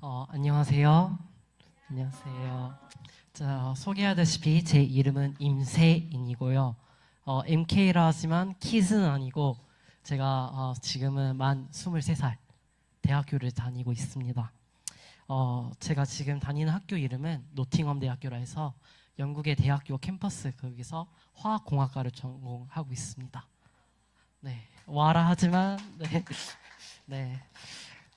안녕하세요. 안녕하세요. 자, 소개하다시피 제 이름은 임세인이고요. MK라 하지만 키즈는 아니고 제가 지금은 만 23살 대학교를 다니고 있습니다. 제가 지금 다니는 학교 이름은 노팅엄 대학교라 해서 영국의 대학교 캠퍼스 거기서 화학공학과를 전공하고 있습니다. 네, 와라 하지만 네, 네.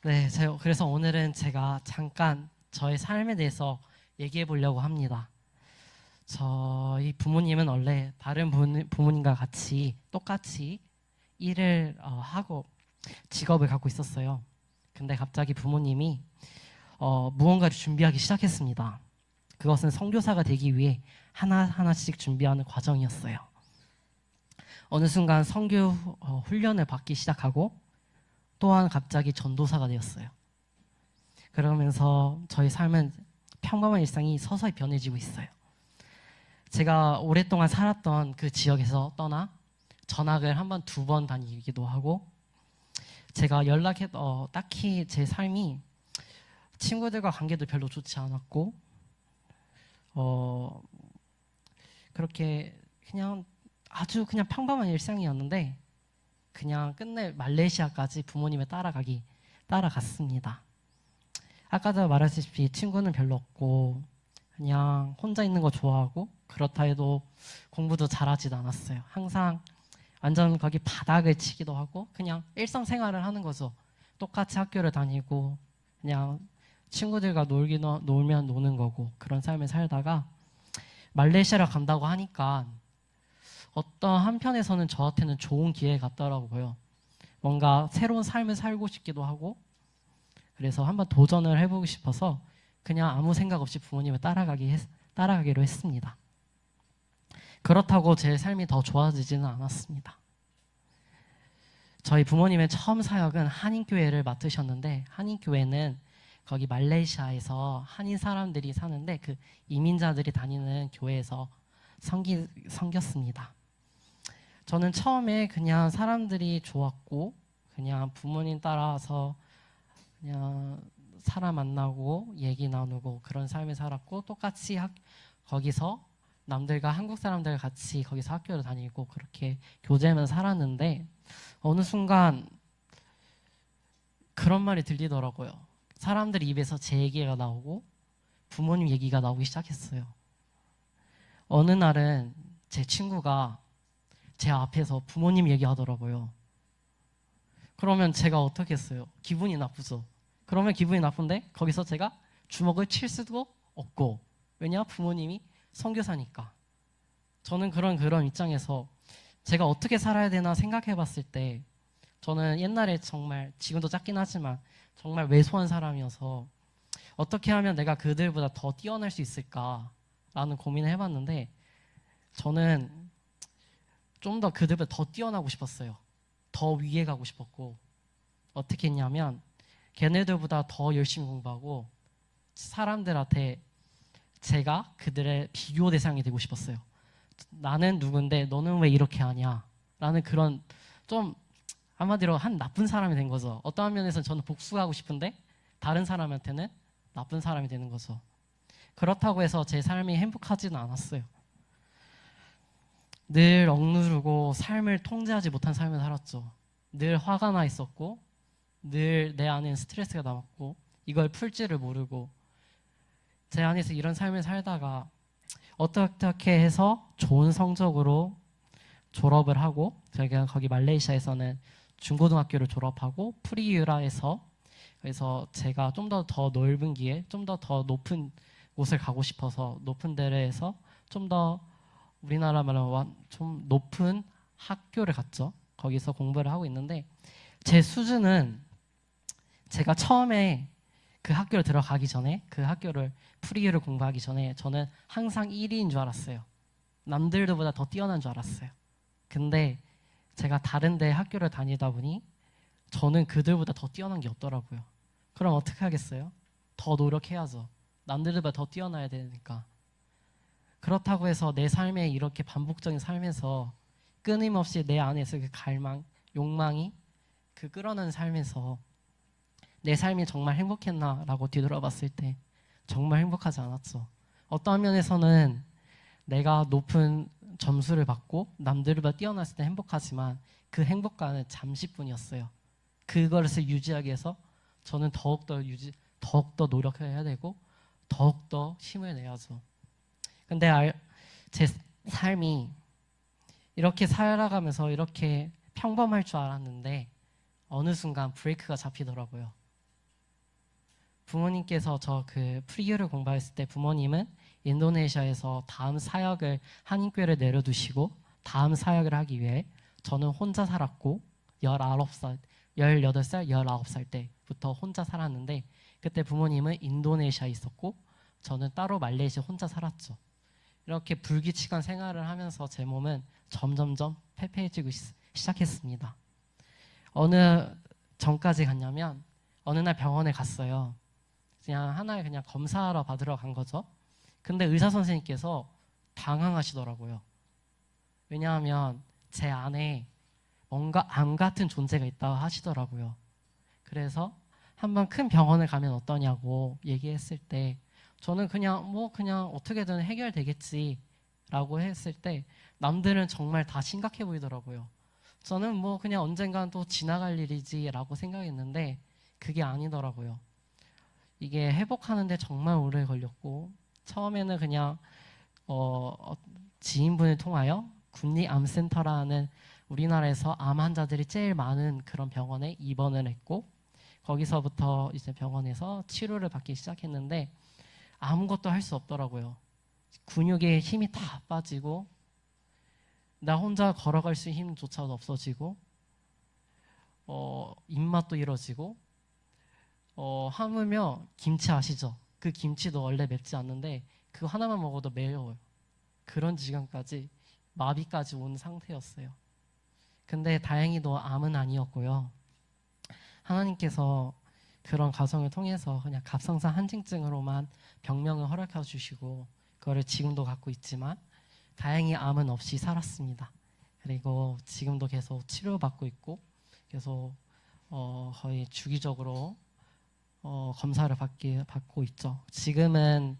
네, 그래서 오늘은 제가 잠깐 저의 삶에 대해서 얘기해 보려고 합니다. 저희 부모님은 원래 다른 부모님과 같이 똑같이 일을 하고 직업을 갖고 있었어요. 근데 갑자기 부모님이 무언가를 준비하기 시작했습니다. 그것은 선교사가 되기 위해 하나하나씩 준비하는 과정이었어요. 어느 순간 선교 훈련을 받기 시작하고 또한 갑자기 전도사가 되었어요. 그러면서 저희 삶은 평범한 일상이 서서히 변해지고 있어요. 제가 오랫동안 살았던 그 지역에서 떠나 전학을 한 번, 두 번 다니기도 하고 제가 딱히 제 삶이 친구들과 관계도 별로 좋지 않았고 그렇게 그냥 아주 그냥 평범한 일상이었는데 그냥 끝내 말레이시아까지 부모님을 따라갔습니다. 아까도 말했다시피 친구는 별로 없고 그냥 혼자 있는 거 좋아하고 그렇다 해도 공부도 잘하지도 않았어요. 항상 완전 거기 바닥을 치기도 하고 그냥 일상생활을 하는 거죠. 똑같이 학교를 다니고 그냥 친구들과 놀면 노는 거고 그런 삶을 살다가 말레이시아를 간다고 하니까 어떤 한편에서는 저한테는 좋은 기회 같더라고요. 뭔가 새로운 삶을 살고 싶기도 하고 그래서 한번 도전을 해보고 싶어서 그냥 아무 생각 없이 부모님을 따라가기로 했습니다. 그렇다고 제 삶이 더 좋아지지는 않았습니다. 저희 부모님의 처음 사역은 한인교회를 맡으셨는데 한인교회는 거기 말레이시아에서 한인 사람들이 사는데 그 이민자들이 다니는 교회에서 섬겼습니다. 저는 처음에 그냥 사람들이 좋았고 그냥 부모님 따라서 그냥 사람 만나고 얘기 나누고 그런 삶을 살았고 똑같이 거기서 남들과 한국 사람들 같이 거기서 학교를 다니고 그렇게 교제하면서 살았는데 어느 순간 그런 말이 들리더라고요. 사람들 입에서 제 얘기가 나오고 부모님 얘기가 나오기 시작했어요. 어느 날은 제 친구가 제 앞에서 부모님 얘기하더라고요. 그러면 제가 어떻게 했어요? 기분이 나쁘죠. 그러면 기분이 나쁜데 거기서 제가 주먹을 칠 수도 없고 왜냐? 부모님이 선교사니까. 저는 그런 입장에서 제가 어떻게 살아야 되나 생각해 봤을 때 저는 옛날에 정말 지금도 작긴 하지만 정말 왜소한 사람이어서 어떻게 하면 내가 그들보다 더 뛰어날 수 있을까라는 고민을 해봤는데 저는 좀 더 그들보다 더 뛰어나고 싶었어요. 더 위에 가고 싶었고 어떻게 했냐면 걔네들보다 더 열심히 공부하고 사람들한테 제가 그들의 비교 대상이 되고 싶었어요. 나는 누군데 너는 왜 이렇게 하냐 라는 그런 좀 한마디로 한 나쁜 사람이 된 거죠. 어떠한 면에서는 저는 복수하고 싶은데 다른 사람한테는 나쁜 사람이 되는 거죠. 그렇다고 해서 제 삶이 행복하지는 않았어요. 늘 억누르고 삶을 통제하지 못한 삶을 살았죠. 늘 화가 나 있었고 늘 내 안에 스트레스가 남았고 이걸 풀지를 모르고 제 안에서 이런 삶을 살다가 어떻게 해서 좋은 성적으로 졸업을 하고 제가 거기 말레이시아에서는 중고등학교를 졸업하고 프리유라에서 그래서 제가 좀 더 넓은 기회 좀 더 높은 곳을 가고 싶어서 높은 데에서 좀 더 우리나라 말로 좀 높은 학교를 갔죠. 거기서 공부를 하고 있는데 제 수준은 제가 처음에 그 학교를 들어가기 전에 그 학교를 프리유를 공부하기 전에 저는 항상 1위인 줄 알았어요. 남들보다 더 뛰어난 줄 알았어요. 근데 제가 다른 데 학교를 다니다 보니 저는 그들보다 더 뛰어난 게 없더라고요. 그럼 어떻게 하겠어요? 더 노력해야죠. 남들보다 더 뛰어나야 되니까. 그렇다고 해서 내 삶에 이렇게 반복적인 삶에서 끊임없이 내 안에서 그 갈망, 욕망이 그 끌어내는 삶에서 내 삶이 정말 행복했나라고 뒤돌아봤을 때 정말 행복하지 않았죠. 어떠한 면에서는 내가 높은 점수를 받고 남들보다 뛰어났을 때 행복하지만 그 행복감은 잠시뿐이었어요. 그것을 유지하기 위해서 저는 더욱더 노력해야 되고 더욱더 힘을 내야죠. 근데 제 삶이 이렇게 살아가면서 이렇게 평범할 줄 알았는데 어느 순간 브레이크가 잡히더라고요. 부모님께서 저 그 프리유를 공부했을 때 부모님은 인도네시아에서 다음 사역을 한인교회를 내려두시고 다음 사역을 하기 위해 저는 혼자 살았고 18살, 18살, 19살 때부터 혼자 살았는데 그때 부모님은 인도네시아에 있었고 저는 따로 말레이시아 혼자 살았죠. 이렇게 불규칙한 생활을 하면서 제 몸은 점점점 패패해지고 시작했습니다. 어느 전까지 갔냐면 어느 날 병원에 갔어요. 그냥 하나의 그냥 검사하러 받으러 간 거죠. 근데 의사 선생님께서 당황하시더라고요. 왜냐하면 제 안에 뭔가 암 같은 존재가 있다고 하시더라고요. 그래서 한번 큰 병원을 가면 어떠냐고 얘기했을 때 저는 그냥 어떻게든 해결되겠지라고 했을 때 남들은 정말 다 심각해 보이더라고요. 저는 그냥 언젠간 또 지나갈 일이지라고 생각했는데 그게 아니더라고요. 이게 회복하는데 정말 오래 걸렸고 처음에는 그냥 지인분을 통하여 국립암센터라는 우리나라에서 암 환자들이 제일 많은 그런 병원에 입원을 했고 거기서부터 이제 병원에서 치료를 받기 시작했는데 아무것도 할 수 없더라고요. 근육에 힘이 다 빠지고 나 혼자 걸어갈 수 있는 힘조차도 없어지고 입맛도 잃어지고 하물며 김치 아시죠? 그 김치도 원래 맵지 않는데 그거 하나만 먹어도 매워요. 그런 지경까지 마비까지 온 상태였어요. 근데 다행히도 암은 아니었고요. 하나님께서 그런 과정을 통해서 그냥 갑상선 한증증으로만 병명을 허락해 주시고 그거를 지금도 갖고 있지만 다행히 암은 없이 살았습니다. 그리고 지금도 계속 치료받고 있고 계속 거의 주기적으로 검사를 받고 있죠. 지금은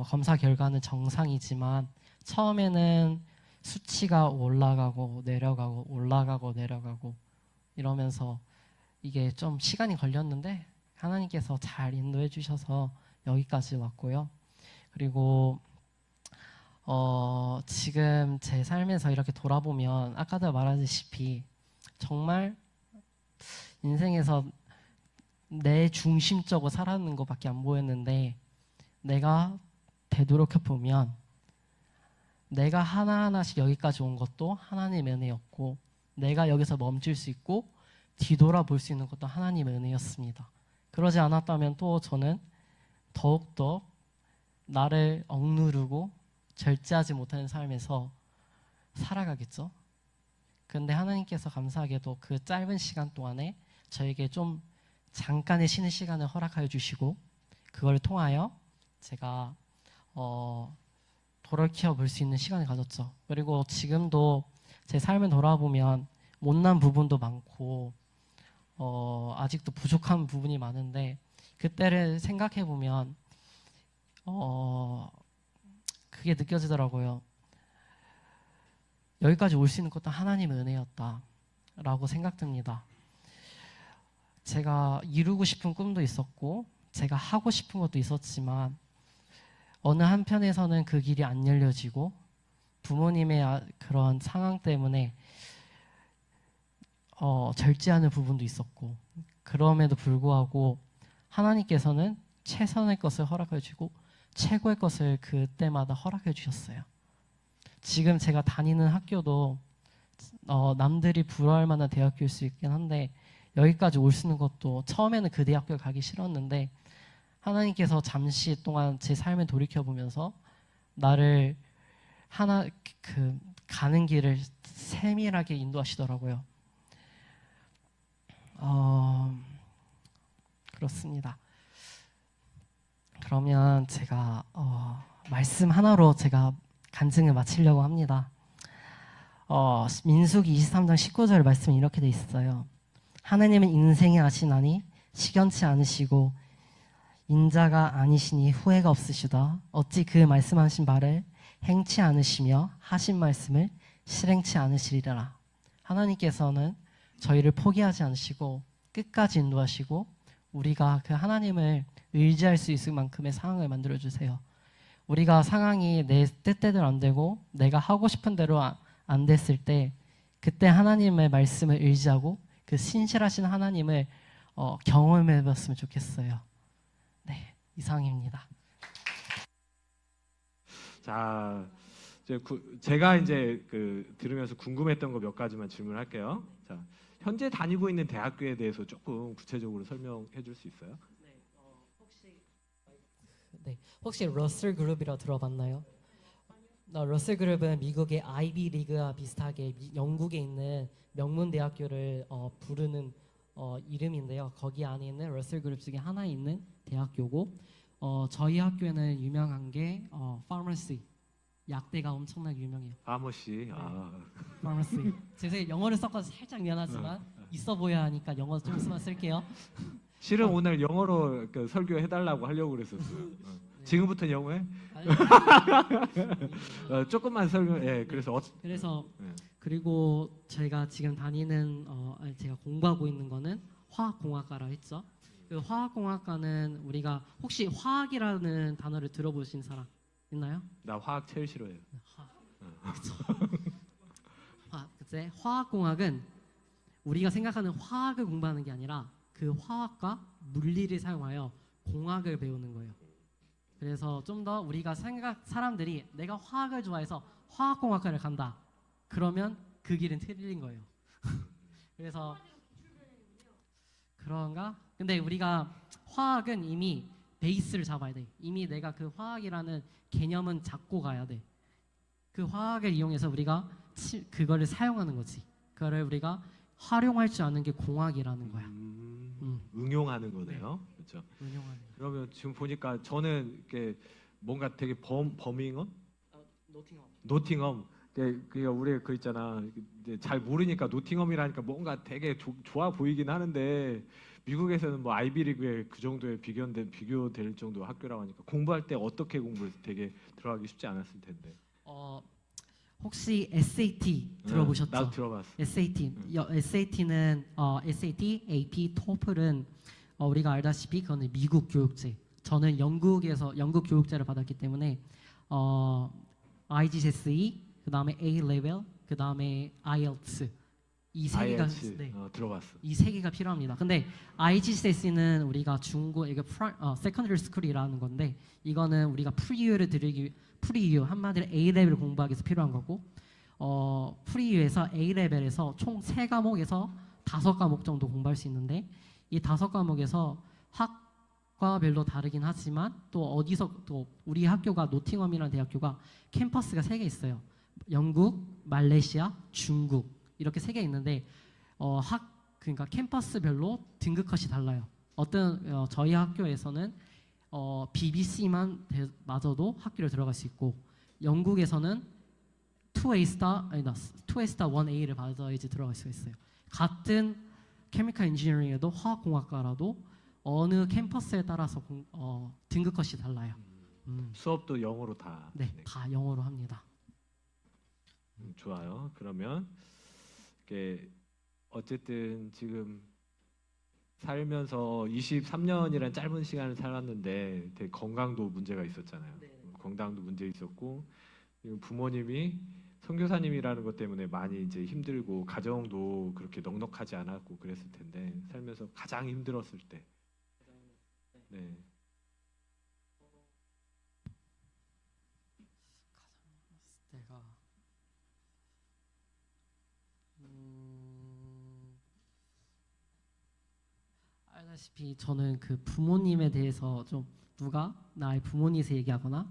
검사 결과는 정상이지만 처음에는 수치가 올라가고 내려가고 이러면서 이게 좀 시간이 걸렸는데 하나님께서 잘 인도해 주셔서 여기까지 왔고요. 그리고 지금 제 삶에서 이렇게 돌아보면 아까도 말하다시피 정말 인생에서 내 중심적으로 살아가는 것밖에 안 보였는데 내가 되돌아켜 보면 내가 하나하나씩 여기까지 온 것도 하나님의 은혜였고 내가 여기서 멈출 수 있고 뒤돌아볼 수 있는 것도 하나님의 은혜였습니다. 그러지 않았다면 또 저는 더욱더 나를 억누르고 절제하지 못하는 삶에서 살아가겠죠. 근데 하나님께서 감사하게도 그 짧은 시간 동안에 저에게 좀 잠깐의 쉬는 시간을 허락하여 주시고 그걸 통하여 제가 돌이켜 볼 수 있는 시간을 가졌죠. 그리고 지금도 제 삶을 돌아보면 못난 부분도 많고 아직도 부족한 부분이 많은데 그때를 생각해 보면 그게 느껴지더라고요. 여기까지 올 수 있는 것도 하나님의 은혜였다라고 생각됩니다. 제가 이루고 싶은 꿈도 있었고 제가 하고 싶은 것도 있었지만 어느 한편에서는 그 길이 안 열려지고 부모님의 그런 상황 때문에 절제하는 부분도 있었고 그럼에도 불구하고 하나님께서는 최선의 것을 허락해 주고 최고의 것을 그때마다 허락해 주셨어요. 지금 제가 다니는 학교도 남들이 부러워할 만한 대학교일 수 있긴 한데 여기까지 올 수 있는 것도 처음에는 그 대학교를 가기 싫었는데 하나님께서 잠시 동안 제 삶을 돌이켜보면서 나를 가는 길을 세밀하게 인도하시더라고요. 그렇습니다. 그러면 제가 말씀 하나로 제가 간증을 마치려고 합니다. 민수기 23장 19절 말씀이 이렇게 돼 있어요. 하나님은 인생이 아시나니 시견치 않으시고 인자가 아니시니 후회가 없으시다. 어찌 그 말씀하신 말을 행치 않으시며 하신 말씀을 실행치 않으시리라. 하나님께서는 저희를 포기하지 않으시고 끝까지 인도하시고 우리가 그 하나님을 의지할 수 있을 만큼의 상황을 만들어 주세요. 우리가 상황이 내 뜻대로 안 되고 내가 하고 싶은 대로 안 됐을 때 그때 하나님의 말씀을 의지하고 그 신실하신 하나님을 경험해 봤으면 좋겠어요. 네, 이상입니다. 자, 제가 이제 들으면서 궁금했던 거 몇 가지만 질문할게요. 자, 현재 다니고 있는 대학교에 대해서 조금 구체적으로 설명해 줄 수 있어요? 혹시 러셀 그룹이라 들어봤나요? 러셀 그룹은 미국의 아이비 리그와 비슷하게 영국에 있는 명문 대학교를 부르는 이름인데요. 거기 안에 있는 러셀 그룹 중에 하나 있는 대학교고 저희 학교에는 유명한 게 파머시 약대가 엄청나게 유명해요. 파머시. 파머시. 제가 영어를 섞어서 살짝 미안하지만 있어 보여야 하니까 영어 좀 쓸게요. 실은 오늘 영어로 설교 해달라고 하려고 그랬었어요. 지금부터 영어해? 조금만 설명. 그래서 그리고 제가 지금 다니는 제가 공부하고 있는 거는 화학공학과라 했죠. 그 화학공학과는 우리가 혹시 화학이라는 단어를 들어보신 사람 있나요? 나 화학 제일 싫어해요. 그치? 화학공학은 우리가 생각하는 화학을 공부하는 게 아니라 그 화학과 물리를 사용하여 공학을 배우는 거예요. 그래서 좀 더 우리가 사람들이 내가 화학을 좋아해서 화학공학과를 간다. 그러면 그 길은 틀린 거예요. 그래서 그런가? 근데 우리가 화학은 이미 베이스를 잡아야 돼. 이미 내가 그 화학이라는 개념은 잡고 가야 돼. 그 화학을 이용해서 우리가 그거를 사용하는 거지. 그거를 우리가 활용할 줄 아는 게 공학이라는 거야. 응용하는 거네요. 네. 그렇죠. 응용하는. 그러면 지금 보니까 저는 이렇게 뭔가 되게 버밍엄? 노팅엄. 그러니까 우리 그 있잖아. 잘 모르니까 노팅엄이라니까 뭔가 되게 좋아 보이긴 하는데 미국에서는 뭐 아이비리그에 그 정도의 비교될 정도 학교라고 하니까 공부할 때 어떻게 공부를 되게 들어가기 쉽지 않았을 텐데. 혹시 SAT 들어보셨죠? 나도 들어봤어. SAT는 SAT, AP, TOEFL은 우리가 알다시피 그거는 미국 교육제. 저는 영국 교육제를 받았기 때문에 IGCSE, 그 다음에 A 레벨, 그 다음에 IELTS 이 세 개가 들어봤어. 이 세 개가 필요합니다. 근데 IGCSE는 우리가 이게 세컨더리 스쿨이라는 건데 이거는 우리가 프리유 한마디로 A 레벨을 공부하기 위해서 필요한 거고 프리유에서 A 레벨에서 총 3과목에서 5과목 정도 공부할 수 있는데 이 5과목에서 학과별로 다르긴 하지만 또 우리 학교가 노팅엄이라는 대학교가 캠퍼스가 3개 있어요. 영국, 말레이시아, 중국 이렇게 3개 있는데 그러니까 캠퍼스별로 등급 컷이 달라요. 저희 학교에서는 BBC만 맞아도 학교를 들어갈 수 있고 영국에서는 2A 스타, 1A를 받아야지 들어갈 수 있어요. 같은 케미컬 인지니어링에도 화학공학과라도 어느 캠퍼스에 따라서 등급 컷이 달라요. 수업도 영어로 다. 네, 다 영어로 합니다. 좋아요. 그러면 이게 어쨌든 지금 살면서 23년이라는 짧은 시간을 살았는데 되게 건강도 문제가 있었잖아요. 건강도 문제 있었고 부모님이 선교사님이라는 것 때문에 많이 이제 힘들고 가정도 그렇게 넉넉하지 않았고 그랬을 텐데 살면서 가장 힘들었을 때. 네. 내가 알다시피 저는 그 부모님에 대해서 좀 누가 나의 부모님에 얘기하거나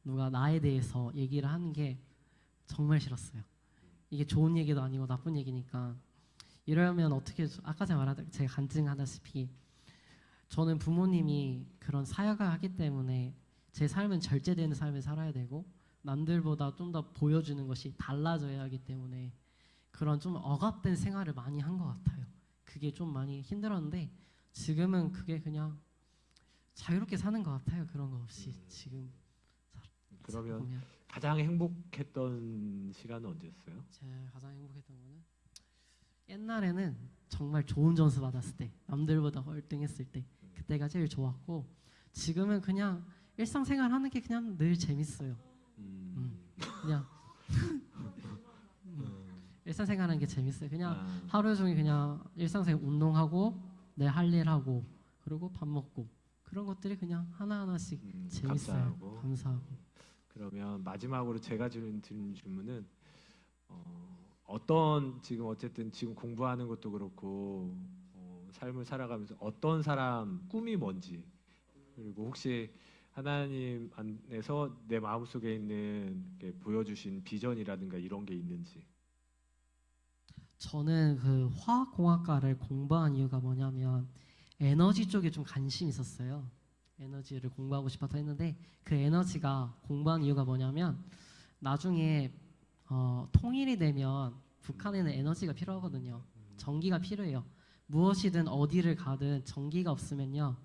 누가 나에 대해서 얘기를 하는 게 정말 싫었어요. 이게 좋은 얘기도 아니고 나쁜 얘기니까 이러면 어떻게 아까 제가 간증하다시피 저는 부모님이 그런 사역을 하기 때문에 제 삶은 절제되는 삶을 살아야 되고 남들보다 좀 더 보여주는 것이 달라져야 하기 때문에 그런 좀 억압된 생활을 많이 한 것 같아요. 그게 좀 많이 힘들었는데 지금은 그게 그냥 자유롭게 사는 것 같아요. 그런 거 없이 지금 그러면 보면 가장 행복했던 시간은 언제였어요? 제가 가장 행복했던 거는 옛날에는 정말 좋은 점수 받았을 때, 남들보다 월등했을 때, 그때가 제일 좋았고 지금은 그냥 일상생활 하는 게 그냥 늘 재밌어요. 그냥 일상생활 하는 게 재밌어요. 그냥 아, 하루 종일 그냥 일상생활 운동하고 내 할 일 하고 그리고 밥 먹고 그런 것들이 그냥 하나하나씩 재밌어요. 감사하고. 그러면 마지막으로 제가 드린 질문은 어떤 지금 어쨌든 지금 공부하는 것도 그렇고 삶을 살아가면서 어떤 사람 꿈이 뭔지 그리고 혹시 하나님 안에서 내 마음속에 있는 게 보여주신 비전이라든가 이런 게 있는지. 저는 그 화학공학과를 공부한 이유가 뭐냐면 에너지 쪽에 좀 관심이 있었어요. 에너지를 공부하고 싶어서 했는데 그 에너지가 공부한 이유가 뭐냐면 나중에 통일이 되면 북한에는 에너지가 필요하거든요. 전기가 필요해요. 무엇이든 어디를 가든 전기가 없으면요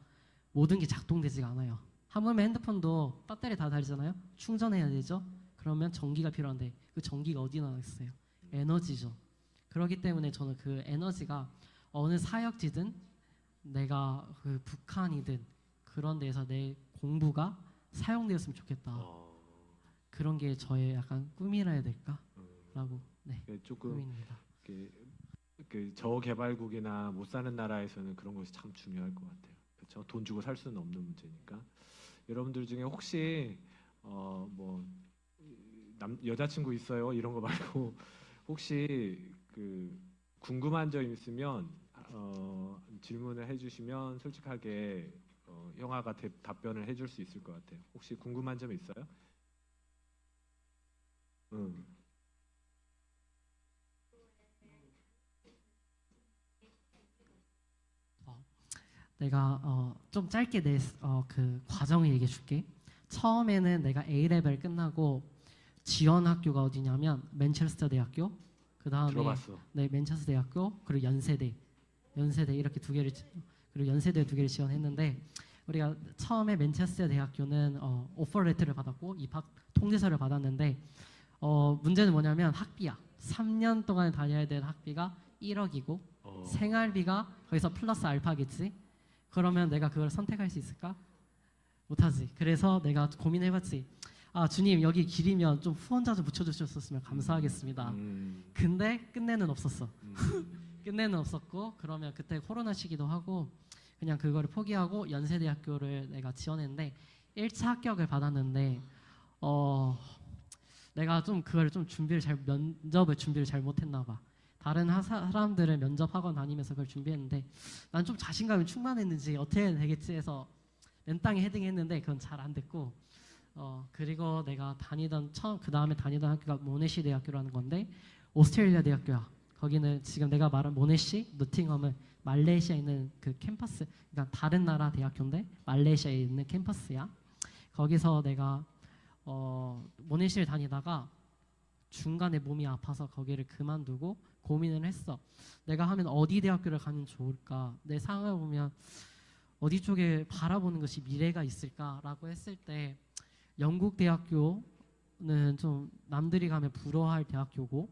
모든 게 작동되지가 않아요. 하물며 핸드폰도 배터리 다 달잖아요. 충전해야 되죠. 그러면 전기가 필요한데 그 전기가 어디 나겠어요? 에너지죠. 그렇기 때문에 저는 그 에너지가 어느 사역지든 내가 그 북한이든 그런 데서 내 공부가 사용되었으면 좋겠다. 그런 게 저의 약간 꿈이라 해야 될까라고 네 조금 꿈입니다. 그 저개발국이나 못 사는 나라에서는 그런 것이 참 중요할 것 같아요. 그렇죠? 돈 주고 살 수는 없는 문제니까. 여러분들 중에 혹시 뭐 여자친구 있어요? 이런 거 말고 혹시 그 궁금한 점 있으면 질문을 해주시면 솔직하게 형아가 답변을 해줄 수 있을 것 같아요. 혹시 궁금한 점 있어요? 응. 내가 좀 짧게 내 그 과정을 얘기해 줄게. 처음에는 내가 A 레벨 끝나고 지원 학교가 어디냐면 맨체스터 대학교. 그 다음에 들어봤어. 네 맨체스터 대학교 그리고 연세대 이렇게 두 개를 그리고 연세대 두 개를 지원했는데 우리가 처음에 맨체스터 대학교는 오퍼 레터를 받았고 입학 통지서를 받았는데 문제는 뭐냐면 학비야. 3년 동안 다녀야 되는 학비가 1억이고 생활비가 거기서 플러스 알파겠지. 그러면 내가 그걸 선택할 수 있을까? 못하지. 그래서 내가 고민해봤지. 아 주님 여기 길이면 좀 후원자 좀 붙여주셨으면 감사하겠습니다. 근데 끝내는 없었어. 끝내는 없었고 그러면 그때 코로나 시기도 하고 그냥 그거를 포기하고 연세대학교를 내가 지원했는데 1차 합격을 받았는데 내가 좀 그걸 좀 면접을 준비를 잘 못했나 봐. 다른 사람들은 면접 학원 다니면서 그걸 준비했는데 난 좀 자신감이 충만했는지 어떻게 되겠지 해서 맨땅에 헤딩했는데 그건 잘 안 됐고 그리고 내가 그 다음에 다니던 학교가 모네시 대학교라는 건데 오스트레일리아 대학교야. 거기는 지금 내가 말한 모네시, 노팅엄은 말레이시아에 있는 그 캠퍼스, 그러니까 다른 나라 대학교인데 말레이시아에 있는 캠퍼스야. 거기서 내가 모네시를 다니다가 중간에 몸이 아파서 거기를 그만두고 고민을 했어. 내가 하면 어디 대학교를 가면 좋을까? 내 상황을 보면 어디 쪽에 바라보는 것이 미래가 있을까라고 했을 때 영국 대학교는 좀 남들이 가면 부러워할 대학교고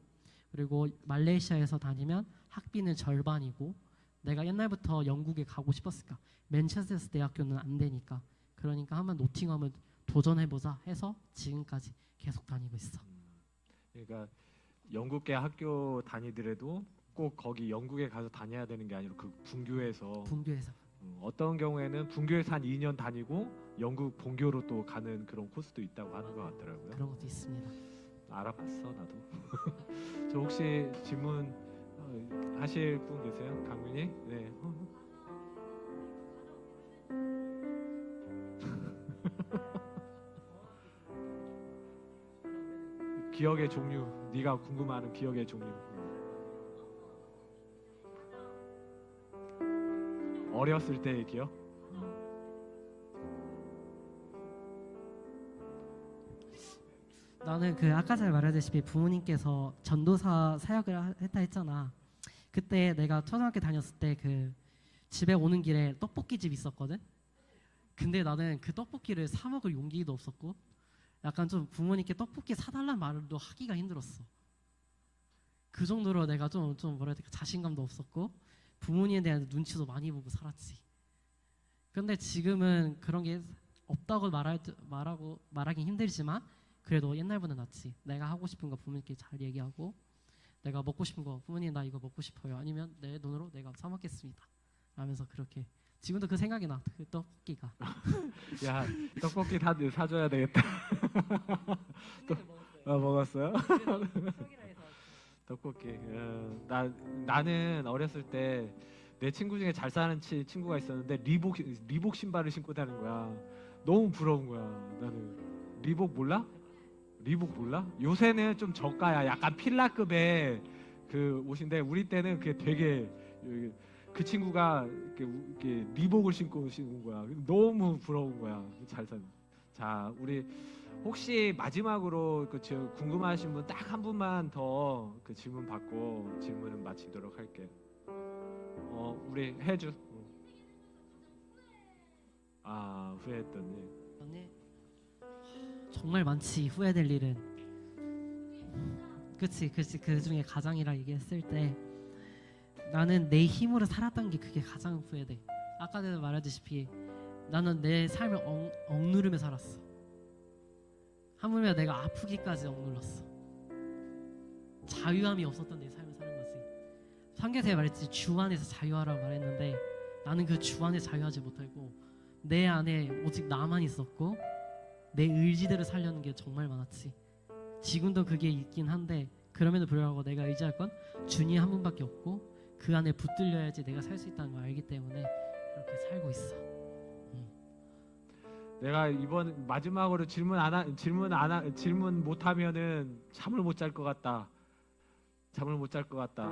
그리고 말레이시아에서 다니면 학비는 절반이고 내가 옛날부터 영국에 가고 싶었을까? 맨체스터 대학교는 안 되니까 그러니까 한번 노팅엄을 도전해보자 해서 지금까지 계속 다니고 있어. 그러니까 영국계 학교 다니더라도 꼭 거기 영국에 가서 다녀야 되는 게 아니라 그 분교에서 어떤 경우에는 분교에서 한 2년 다니고 영국 본교로 또 가는 그런 코스도 있다고 하는 것 같더라고요. 그런 것도 있습니다. 알아봤어 나도. 저 혹시 질문 하실 분 계세요? 강민이? 네. 기억의 종류, 네가 궁금해하는 기억의 종류. 어렸을 때의 기억? 나는 그 아까 잘 말하다시피 부모님께서 전도사 사역을 했다 했잖아. 그때 내가 초등학교 다녔을 때 그 집에 오는 길에 떡볶이 집 있었거든. 근데 나는 그 떡볶이를 사 먹을 용기도 없었고 약간 좀 부모님께 떡볶이 사달라는 말도 하기가 힘들었어. 그 정도로 내가 좀 뭐라 해야 될까 자신감도 없었고 부모님에 대한 눈치도 많이 보고 살았지. 근데 지금은 그런 게 없다고 말하기 힘들지만 그래도 옛날보다 낫지. 내가 하고 싶은 거 부모님께 잘 얘기하고 내가 먹고 싶은 거 부모님 나 이거 먹고 싶어요. 아니면 내 돈으로 내가 사 먹겠습니다. 하면서 그렇게 지금도 그 생각이 나. 그 떡볶이가. 야, 떡볶이 다 사줘야 되겠다. 먹었어요? 떡볶이. 나는 어렸을 때 내 친구 중에 잘 사는 친구가 있었는데 리복 신발을 신고 다니는 거야. 너무 부러운 거야. 나는 리복 몰라? 리복 몰라? 요새는 좀 저가야. 약간 필라급의 그 옷인데 우리 때는 그게 되게 그 친구가 이렇게 리복을 신고 온 거야. 너무 부러운 거야. 잘 산. 자, 우리 혹시 마지막으로 궁금하신 분 딱 한 분만 더 그 질문 받고 질문은 마치도록 할게. 우리 해주. 아, 후회했던 일. 아니, 정말 많지. 후회될 일은. 그치. 그 중에 가장이라 얘기했을 때 나는 내 힘으로 살았던 게 그게 가장 후회돼. 아까도 말했다시피 나는 내 삶을 억누르며 살았어. 하물며 내가 아프기까지 억눌렀어. 자유함이 없었던 내 삶을 사는 거지. 삼계사에 말했지 주 안에서 자유하라고 말했는데 나는 그 주 안에 자유하지 못하고 내 안에 오직 나만 있었고 내 의지대로 살려는 게 정말 많았지. 지금도 그게 있긴 한데 그럼에도 불구하고 내가 의지할 건 주님 한 분밖에 없고 그 안에 붙들려야지 내가 살 수 있다는 걸 알기 때문에 그렇게 살고 있어. 내가 이번 마지막으로 질문 못 하면은 잠을 못 잘 것 같다. 잠을 못 잘 것 같다.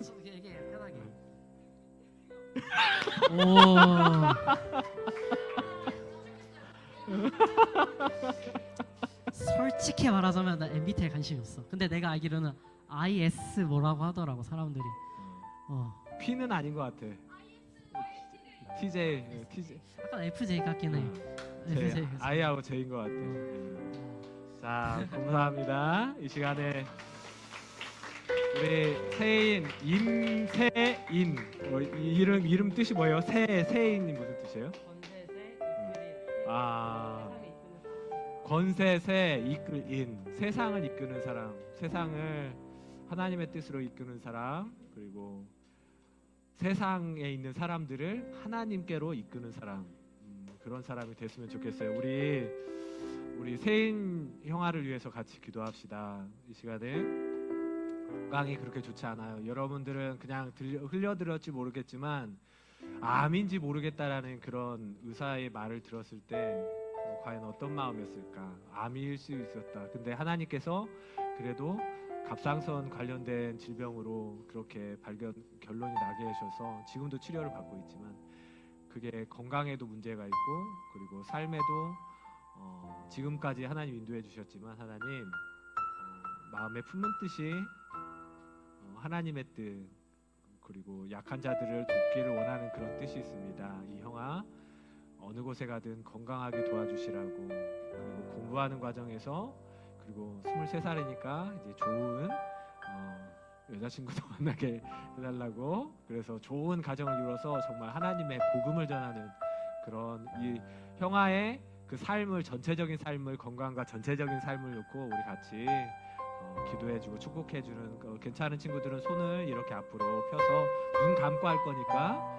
좀 얘기해 편하게. 오. 솔직히 말하자면 나 MBTI에 관심이 없어. 근데 내가 알기로는 IS 뭐라고 하더라고 사람들이. P는 아닌 것 같아. TJ. 약간 FJ 같긴 해. FJ. I하고 J인 것 같아. 자, 감사합니다. 이 시간에 우리 새인 임새인 이름 뜻이 뭐예요? 새인이 무슨 뜻이에요? 권세세 이끌인 세상을 이끄는 사람, 세상을 하나님의 뜻으로 이끄는 사람, 그리고 세상에 있는 사람들을 하나님께로 이끄는 사람, 그런 사람이 됐으면 좋겠어요. 우리 세인 형아를 위해서 같이 기도합시다. 이 시간에 건강이 그렇게 좋지 않아요. 여러분들은 그냥 흘려들었지 모르겠지만 암인지 모르겠다라는 그런 의사의 말을 들었을 때 과연 어떤 마음이었을까? 암일 수 있었다. 근데 하나님께서 그래도 갑상선 관련된 질병으로 그렇게 결론이 나게 하셔서 지금도 치료를 받고 있지만 그게 건강에도 문제가 있고 그리고 삶에도 지금까지 하나님 인도해 주셨지만 하나님 마음에 품는 뜻이 하나님의 뜻 그리고 약한 자들을 돕기를 원하는 그런 뜻이 있습니다. 이 형아 어느 곳에 가든 건강하게 도와주시라고. 그리고 공부하는 과정에서 그리고 23살이니까 이제 좋은 여자친구도 만나게 해달라고. 그래서 좋은 가정을 이루어서 정말 하나님의 복음을 전하는 그런 이 형아의 그 삶을 전체적인 삶을 건강과 전체적인 삶을 놓고 우리 같이 기도해주고 축복해주는 괜찮은 친구들은 손을 이렇게 앞으로 펴서 눈 감고 할 거니까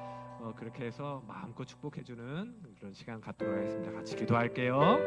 그렇게 해서 마음껏 축복해주는 그런 시간 갖도록 하겠습니다. 같이 기도할게요.